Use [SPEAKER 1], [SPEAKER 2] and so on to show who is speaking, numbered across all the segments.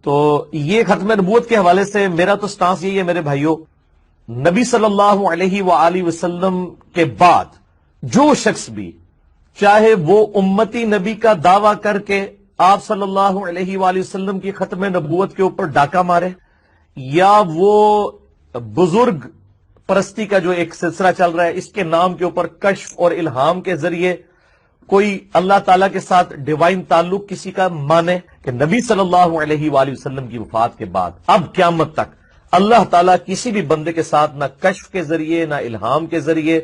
[SPEAKER 1] تو یہ ختم نبوت کے حوالے سے میرا تو سٹانس یہی ہے میرے بھائیوں، نبی صلی اللہ علیہ وآلہ وسلم کے بعد جو شخص بھی چاہے وہ امتی نبی کا دعویٰ کر کے آپ صلی اللہ علیہ وآلہ وسلم کی ختم نبوت کے اوپر ڈاکہ مارے، یا وہ بزرگ پرستی کا جو ایک سلسلہ چل رہا ہے اس کے نام کے اوپر کشف اور الہام کے ذریعے کوئی اللہ تعالیٰ کے ساتھ ڈیوائن تعلق کسی کا مانے، کہ نبی صلی اللہ علیہ وآلہ وسلم کی وفات کے بعد اب قیامت تک اللہ تعالیٰ کسی بھی بندے کے ساتھ نہ کشف کے ذریعے، نہ الہام کے ذریعے،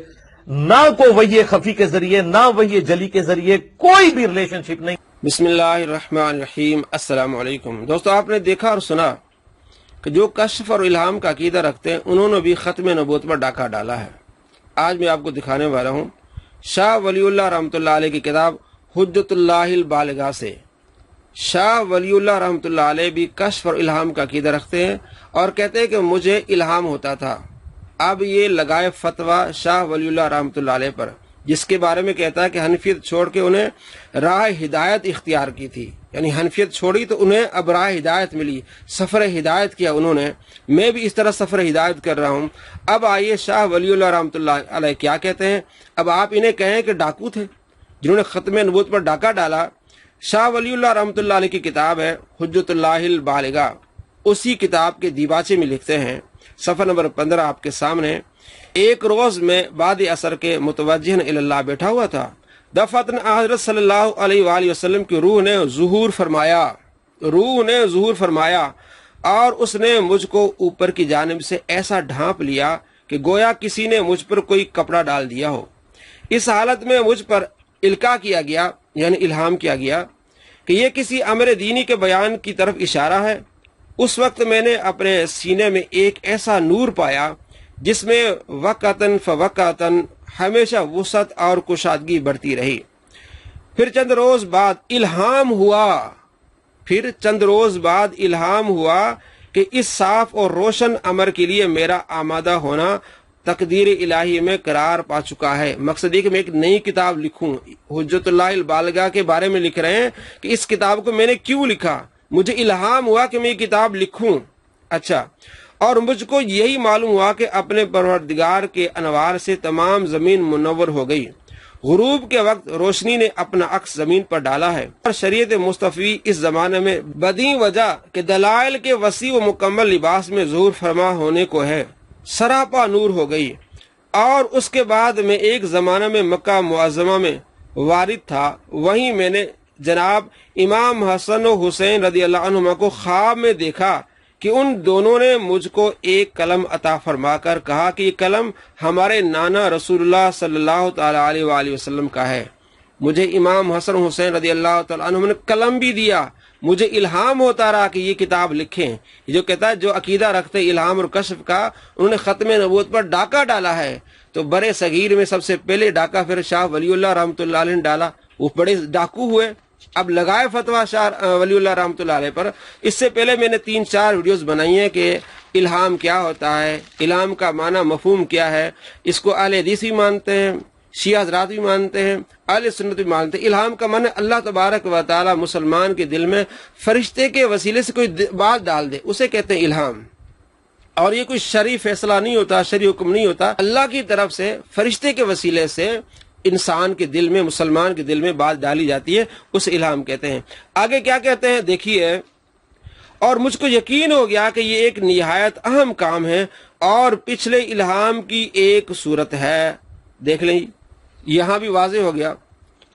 [SPEAKER 1] نہ کوئی وحی خفی کے ذریعے، نہ وحی جلی کے ذریعے کوئی بھی ریلیشن شپ نہیں۔
[SPEAKER 2] بسم اللہ الرحمن الرحیم۔ السلام علیکم دوستو، آپ نے دیکھا اور سنا کہ جو کشف اور الہام کا عقیدہ رکھتے ہیں انہوں نے بھی ختم نبوت پر ڈاکہ ڈالا ہے۔ آج میں آپ کو دکھانے والا ہوں شاہ ولی اللہ رحمۃ اللہ علیہ کی کتاب حجت اللہ البالغہ سے۔ شاہ ولی اللہ رحمۃ اللہ علیہ بھی کشف اور الہام کا عقیدہ رکھتے ہیں اور کہتے ہیں کہ مجھے الہام ہوتا تھا۔ اب یہ لگائے فتویٰ شاہ ولی اللہ رحمۃ اللہ علیہ پر، جس کے بارے میں کہتا ہے کہ حنفیت چھوڑ کے انہیں راہ ہدایت اختیار کی تھی، یعنی حنفیت چھوڑی تو انہیں اب راہ ہدایت ملی، سفر ہدایت کیا انہوں نے۔ میں بھی اس طرح سفر ہدایت کر رہا ہوں۔ اب آئیے شاہ ولی اللہ رحمۃ اللہ علیہ کیا کہتے ہیں۔ اب آپ انہیں کہیں کہ ڈاکو تھے جنہوں نے ختم نبوت پر ڈاکہ ڈالا۔ شاہ ولی اللہ رحمۃ اللہ علیہ کی کتاب ہے حجت اللہ البالغہ، اسی کتاب کے دیباچے میں لکھتے ہیں، صفحہ نمبر 15 آپ کے سامنے، ایک روز میں بعد عصر کے متوجہ اللہ بیٹھا ہوا تھا، دفعتاً حضرت صلی اللہ علیہ وآلہ وسلم کی روح نے ظہور فرمایا اور اس نے مجھ کو اوپر کی جانب سے ایسا ڈھانپ لیا کہ گویا کسی نے مجھ پر کوئی کپڑا ڈال دیا ہو۔ اس حالت میں مجھ پر القاء کیا گیا، یعنی الہام کیا گیا کہ یہ کسی امر دینی کے بیان کی طرف اشارہ ہے۔ اس وقت میں نے اپنے سینے میں ایک ایسا نور پایا جس میں وقتاً فوقتاً ہمیشہ وسعت اور کشادگی بڑھتی رہی۔ پھر چند روز بعد الہام ہوا کہ اس صاف اور روشن امر کے لیے میرا آمادہ ہونا تقدیر الہی میں قرار پا چکا ہے۔ مقصد یہ کہ میں ایک نئی کتاب لکھوں۔ حجت اللہ البالغہ کے بارے میں لکھ رہے ہیں کہ اس کتاب کو میں نے کیوں لکھا، مجھے الہام ہوا کہ میں یہ کتاب لکھوں۔ اچھا، اور مجھ کو یہی معلوم ہوا کہ اپنے پروردگار کے انوار سے تمام زمین منور ہو گئی۔ غروب کے وقت روشنی نے اپنا عکس زمین پر ڈالا ہے اور شریعت مصطفی اس زمانے میں بدی وجہ کہ دلائل کے وسیع و مکمل لباس میں ظہور فرما ہونے کو ہے، سراپا نور ہو گئی۔ اور اس کے بعد میں ایک زمانہ میں مکہ معظمہ میں وارد تھا، وہیں میں نے جناب امام حسن و حسین رضی اللہ عنہما کو خواب میں دیکھا کہ ان دونوں نے مجھ کو ایک قلم عطا فرما کر کہا کہ یہ قلم ہمارے نانا رسول اللہ صلی اللہ تعالی علیہ وآلہ وسلم کا ہے۔ مجھے امام حسن حسین رضی اللہ تعالی عنہما نے قلم بھی دیا، مجھے الہام ہوتا رہا کہ یہ کتاب لکھیں۔ یہ جو کہتا ہے جو عقیدہ رکھتے الہام اور کشف کا، انہوں نے ختم نبوت پر ڈاکہ ڈالا ہے۔ تو برے صغیر میں سب سے پہلے ڈاکہ پھر شاہ ولی اللہ رحمۃ اللہ علیہ نے ڈالا، وہ بڑے ڈاکو ہوئے۔ اب لگائے فتویٰ شاہ ولی اللہ رحمۃ اللہ علیہ پر۔ اس سے پہلے میں نے 3-4 ویڈیوز بنائی ہیں کہ الہام کیا ہوتا ہے، الہام کا معنی مفہوم کیا ہے۔ اس کو اہل حدیث بھی مانتے ہیں، شیعہ حضرات بھی مانتے ہیں، اہل سنت بھی مانتے ہیں۔ الہام کا معنی اللہ تبارک و تعالی مسلمان کے دل میں فرشتے کے وسیلے سے کوئی بات ڈال دے، اسے کہتے ہیں الہام۔ اور یہ کوئی شرعی فیصلہ نہیں ہوتا، شرعی حکم نہیں ہوتا، اللہ کی طرف سے فرشتے کے وسیلے سے انسان کے دل میں، مسلمان کے دل میں بات ڈالی جاتی ہے، اسے الہام کہتے ہیں۔ آگے کیا کہتے ہیں دیکھیے، اور مجھ کو یقین ہو گیا کہ یہ ایک نہایت اہم کام ہے اور پچھلے الہام کی ایک صورت ہے۔ دیکھ لیں، یہاں بھی واضح ہو گیا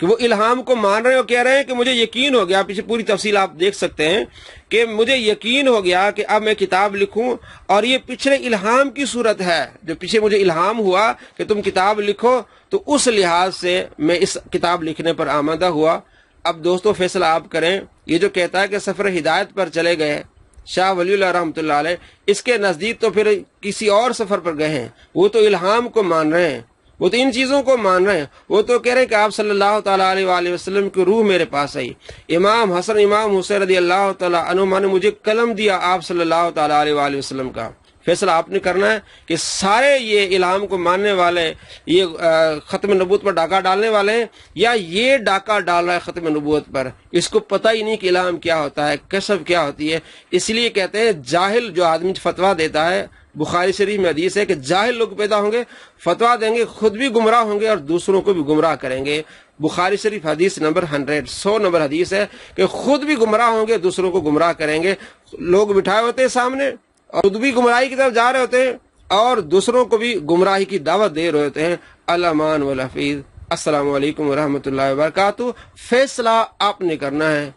[SPEAKER 2] کہ وہ الہام کو مان رہے ہیں اور کہہ رہے ہیں کہ مجھے یقین ہو گیا۔ پیچھے پوری تفصیل آپ دیکھ سکتے ہیں کہ مجھے یقین ہو گیا کہ اب میں کتاب لکھوں اور یہ پچھلے الہام کی صورت ہے، جو پیچھے مجھے الہام ہوا کہ تم کتاب لکھو، تو اس لحاظ سے میں اس کتاب لکھنے پر آمادہ ہوا۔ اب دوستو فیصلہ آپ کریں۔ یہ جو کہتا ہے کہ سفر ہدایت پر چلے گئے شاہ ولی اللہ رحمۃ اللہ علیہ، اس کے نزدیک تو پھر کسی اور سفر پر گئے ہیں۔ وہ تو الہام کو مان رہے ہیں، وہ تو ان چیزوں کو مان رہے ہیں، وہ تو کہہ رہے ہیں کہ آپ صلی اللہ تعالیٰ علیہ وآلہ وسلم کی روح میرے پاس آئی، امام حسن امام حسین رضی اللہ تعالیٰ عنہما نے مجھے قلم دیا آپ صلی اللہ تعالیٰ علیہ وآلہ وسلم کا۔ فیصلہ آپ نے کرنا ہے کہ سارے یہ الہام کو ماننے والے یہ ختم نبوت پر ڈاکہ ڈالنے والے ہیں، یا یہ ڈاکہ ڈال رہا ہے ختم نبوت پر، اس کو پتہ ہی نہیں کہ الہام کیا ہوتا ہے، کشف کیا ہوتی ہے۔ اس لیے کہتے ہیں جاہل جو آدمی فتویٰ دیتا ہے، بخاری شریف میں حدیث ہے کہ جاہل لوگ پیدا ہوں گے، فتویٰ دیں گے، خود بھی گمراہ ہوں گے اور دوسروں کو بھی گمراہ کریں گے۔ بخاری شریف حدیث نمبر 100 نمبر حدیث ہے کہ خود بھی گمراہ ہوں گے، دوسروں کو گمراہ کریں گے۔ لوگ بٹھائے ہوتے ہیں سامنے اور خود بھی گمراہی کی طرف جا رہے ہوتے ہیں اور دوسروں کو بھی گمراہی کی دعوت دے رہے ہوتے ہیں۔ الامان والحفیظ۔ السلام علیکم ورحمۃ اللہ وبرکاتہ۔ فیصلہ آپ نے کرنا ہے۔